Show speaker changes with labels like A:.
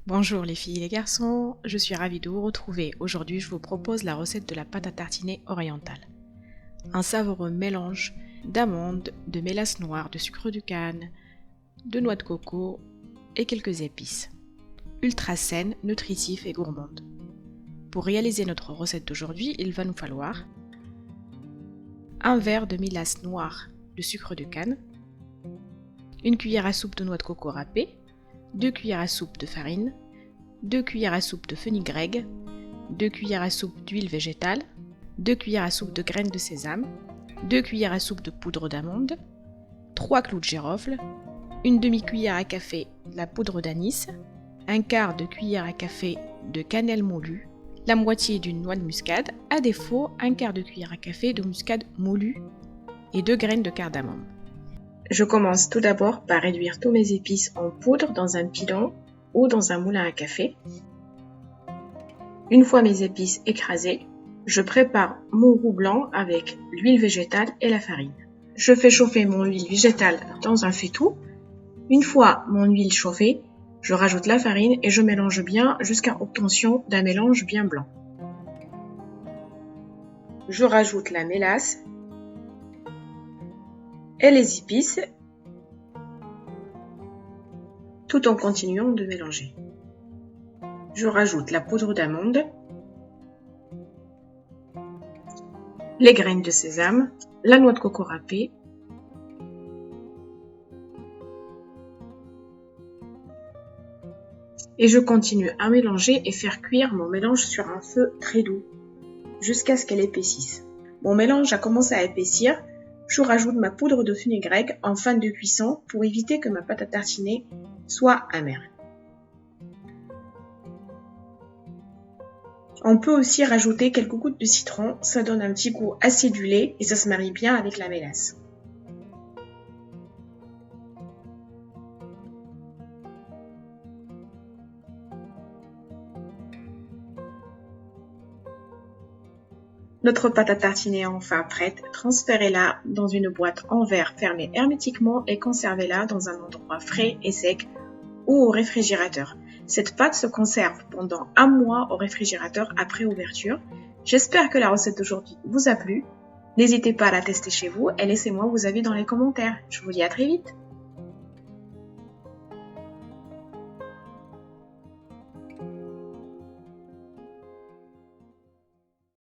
A: Bonjour les filles et les garçons, je suis ravie de vous retrouver. Aujourd'hui, je vous propose la recette de la pâte à tartiner orientale. Un savoureux mélange d'amandes, de mélasse noire, de sucre de canne, de noix de coco et quelques épices. Ultra saine, nutritive et gourmande. Pour réaliser notre recette d'aujourd'hui, il va nous falloir un verre de mélasse noire de sucre de canne, une cuillère à soupe de noix de coco râpée, 2 cuillères à soupe de farine, 2 cuillères à soupe de fenugrec, 2 cuillères à soupe d'huile végétale, 2 cuillères à soupe de graines de sésame, 2 cuillères à soupe de poudre d'amande, 3 clous de girofle, une demi-cuillère à café de la poudre d'anis, un quart de cuillère à café de cannelle moulue, la moitié d'une noix de muscade, à défaut un quart de cuillère à café de muscade moulue et 2 graines de cardamome.
B: Je commence tout d'abord par réduire tous mes épices en poudre dans un pilon ou dans un moulin à café. Une fois mes épices écrasées, je prépare mon roux blanc avec l'huile végétale et la farine. Je fais chauffer mon huile végétale dans un faitout. Une fois mon huile chauffée, je rajoute la farine et je mélange bien jusqu'à obtention d'un mélange bien blanc. Je rajoute la mélasse et les épices, tout en continuant de mélanger. Je rajoute la poudre d'amande, les graines de sésame, la noix de coco râpée, et je continue à mélanger et faire cuire mon mélange sur un feu très doux jusqu'à ce qu'elle épaississe. Mon mélange a commencé à épaissir. Je rajoute ma poudre de fenugrec en fin de cuisson pour éviter que ma pâte à tartiner soit amère. On peut aussi rajouter quelques gouttes de citron, ça donne un petit goût acidulé et ça se marie bien avec la mélasse. Notre pâte à tartiner est enfin prête, transférez-la dans une boîte en verre fermée hermétiquement et conservez-la dans un endroit frais et sec ou au réfrigérateur. Cette pâte se conserve pendant 1 mois au réfrigérateur après ouverture. J'espère que la recette d'aujourd'hui vous a plu. N'hésitez pas à la tester chez vous et laissez-moi vos avis dans les commentaires. Je vous dis à très vite.